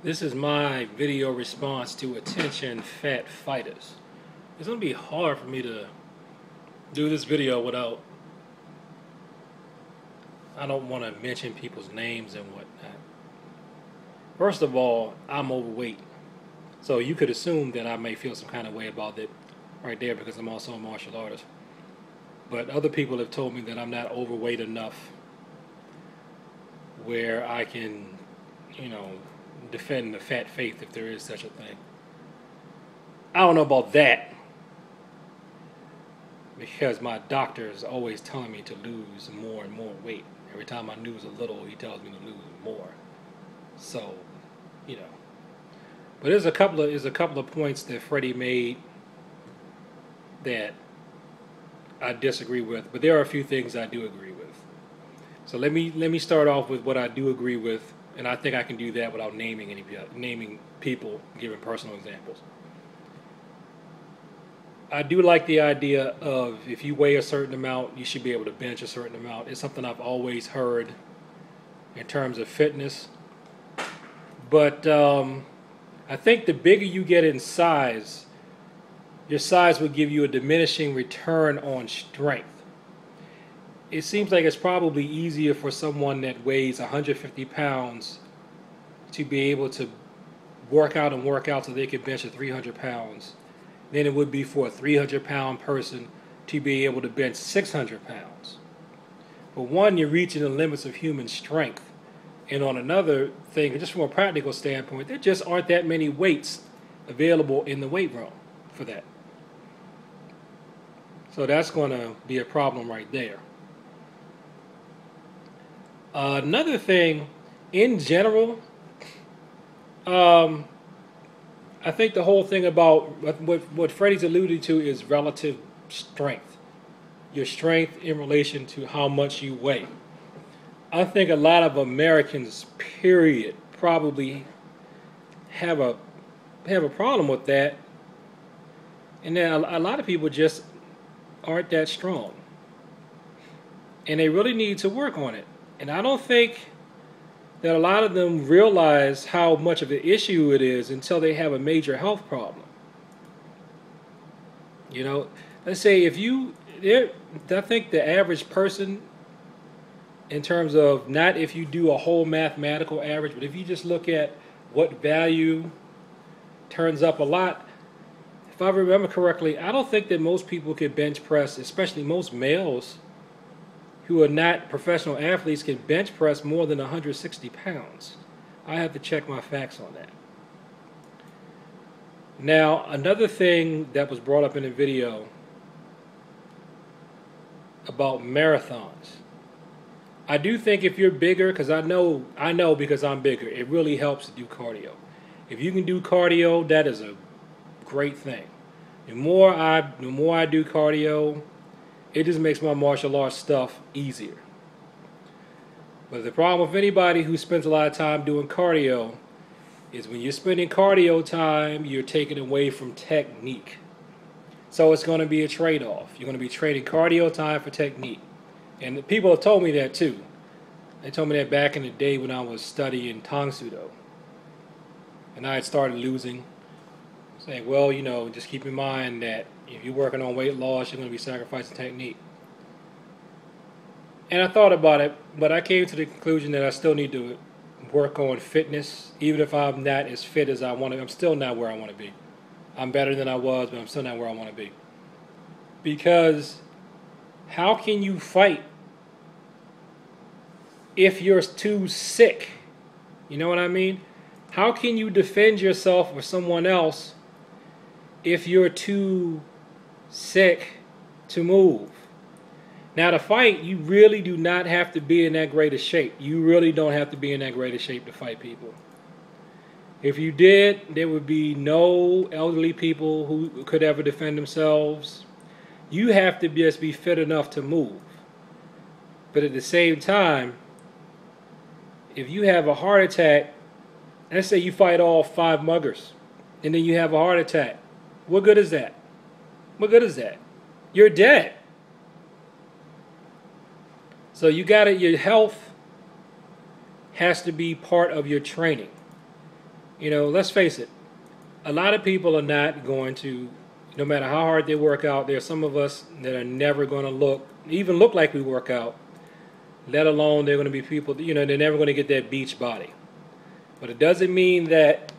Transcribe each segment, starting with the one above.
This is my video response to attention fat fighters. It's going to be hard for me to do this video without, I don't want to mention people's names and whatnot. First of all, I'm overweight. So you could assume that I may feel some kind of way about it right there because I'm also a martial artist. But other people have told me that I'm not overweight enough where I can, you know, defend the fat faith if there is such a thing. I don't know about that because my doctor is always telling me to lose more and more weight. Every time I lose a little, he tells me to lose more. So, you know. But there's a couple of points that Freddie made that I disagree with, but there are a few things I do agree with. So let me start off with what I do agree with, and I think I can do that without naming people, giving personal examples. I do like the idea of if you weigh a certain amount, you should be able to bench a certain amount. It's something I've always heard in terms of fitness. But I think the bigger you get in size, your size will give you a diminishing return on strength. It seems like it's probably easier for someone that weighs 150 pounds to be able to work out so they can bench at 300 pounds than it would be for a 300-pound person to be able to bench 600 pounds. But one, you're reaching the limits of human strength. And on another thing, just from a practical standpoint, there just aren't that many weights available in the weight room for that. So that's going to be a problem right there. Another thing, in general, I think the whole thing about what Freddie's alluding to is relative strength. Your strength in relation to how much you weigh. I think a lot of Americans, period, probably have a problem with that. And then a lot of people just aren't that strong. And they really need to work on it. And I don't think that a lot of them realize how much of an issue it is until they have a major health problem. You know, let's say I think the average person, in terms of not if you do a whole mathematical average, but if you just look at what value turns up a lot, if I remember correctly, I don't think that most people can bench press, especially most males who are not professional athletes, can bench press more than 160 pounds. I have to check my facts on that. Now, another thing that was brought up in the video about marathons. I do think if you're bigger, because I know because I'm bigger, it really helps to do cardio. If you can do cardio, that is a great thing. The more I do cardio, it just makes my martial arts stuff easier. But the problem with anybody who spends a lot of time doing cardio is when you're spending cardio time, you're taking away from technique. So it's going to be a trade-off. You're going to be trading cardio time for technique. And people have told me that too. They told me that back in the day when I was studying Tang Sudo. And I had started losing. Saying, well, you know, just keep in mind that if you're working on weight loss, you're going to be sacrificing technique. And I thought about it, but I came to the conclusion that I still need to work on fitness. Even if I'm not as fit as I want to, I'm still not where I want to be. I'm better than I was, but I'm still not where I want to be. Because how can you fight if you're too sick? You know what I mean? How can you defend yourself or someone else if you're too sick to move? Now to fight, you really do not have to be in that great a shape. You really don't have to be in that great a shape to fight people. If you did, there would be no elderly people who could ever defend themselves. You have to just be fit enough to move. But at the same time, if you have a heart attack, let's say you fight all 5 muggers, and then you have a heart attack. What good is that? What good is that? You're dead. So your health has to be part of your training. You know, let's face it, a lot of people are not going to, no matter how hard they work out, there's some of us that are never going to even look like we work out, let alone they're going to be people, you know, they're never going to get that beach body. But it doesn't mean that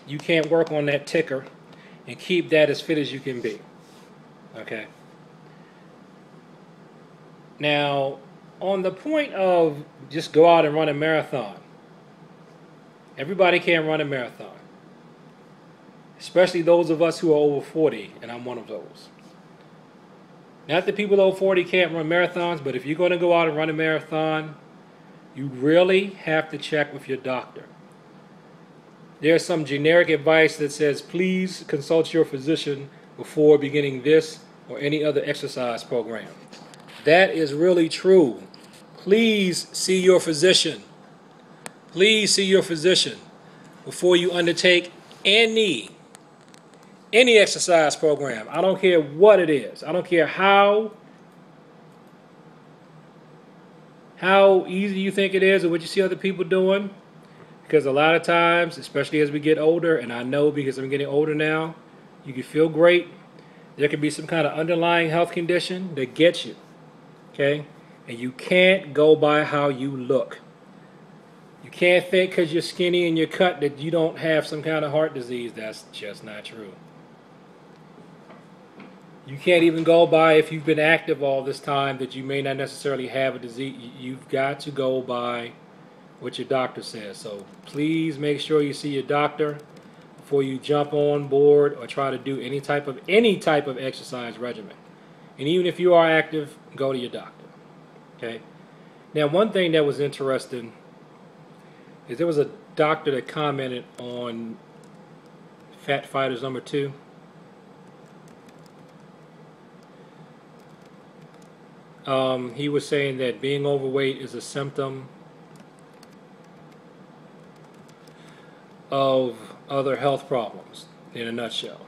you can't work on that ticker and keep that as fit as you can be. Okay? Now, on the point of just go out and run a marathon, everybody can't run a marathon. Especially those of us who are over 40, and I'm one of those. Not that people over 40 can't run marathons, but if you're going to go out and run a marathon, you really have to check with your doctor. There's some generic advice that says, please consult your physician before beginning this or any other exercise program. That is really true. Please see your physician. Please see your physician before you undertake any exercise program. I don't care what it is. I don't care how easy you think it is or what you see other people doing. Because a lot of times, especially as we get older, and I know because I'm getting older now, you can feel great. There can be some kind of underlying health condition that gets you. Okay? And you can't go by how you look. You can't think because you're skinny and you're cut that you don't have some kind of heart disease. That's just not true. You can't even go by if you've been active all this time that you may not necessarily have a disease. You've got to go by what your doctor says. So please make sure you see your doctor before you jump on board or try to do any type of exercise regimen. And even if you are active, go to your doctor. Okay. Now, one thing that was interesting is there was a doctor that commented on Fat Fighters #2. He was saying that being overweight is a symptom of other health problems, in a nutshell.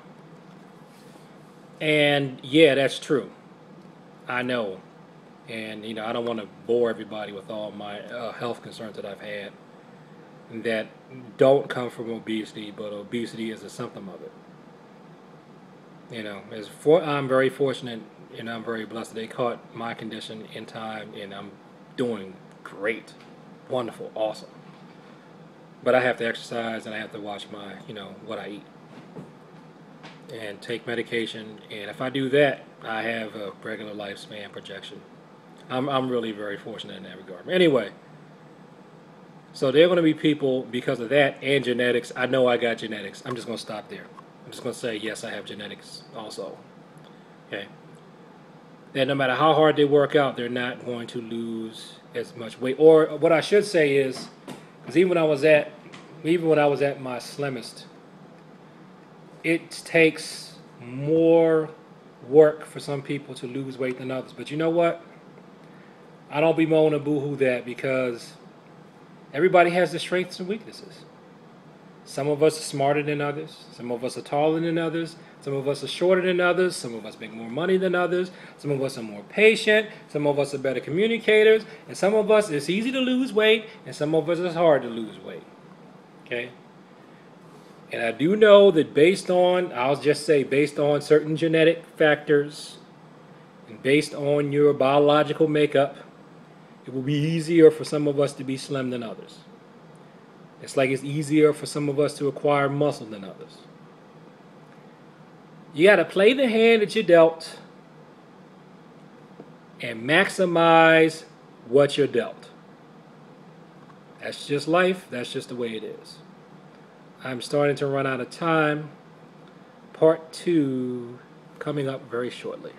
And yeah, that's true. I know. And, you know, I don't want to bore everybody with all my health concerns that I've had that don't come from obesity, but obesity is a symptom of it. You know, I'm very fortunate and I'm very blessed that they caught my condition in time, and I'm doing great, wonderful, awesome. But I have to exercise and I have to watch my, you know, what I eat and take medication. And if I do that, I have a regular lifespan projection. I'm really very fortunate in that regard. Anyway, so there are going to be people because of that and genetics. I know I got genetics. I'm just going to stop there. I'm just going to say, yes, I have genetics also. Okay. That no matter how hard they work out, they're not going to lose as much weight. Or what I should say is, because even when I was at my slimmest, it takes more work for some people to lose weight than others. But you know what? I don't bemoan or boo-hoo that, because everybody has their strengths and weaknesses. Some of us are smarter than others. Some of us are taller than others. Some of us are shorter than others. Some of us make more money than others. Some of us are more patient. Some of us are better communicators. And some of us, it's easy to lose weight. And some of us, it's hard to lose weight. Okay? And I do know that based on certain genetic factors and based on your biological makeup, it will be easier for some of us to be slim than others. It's like it's easier for some of us to acquire muscle than others. You got to play the hand that you're dealt and maximize what you're dealt. That's just life. That's just the way it is. I'm starting to run out of time. Part 2 coming up very shortly.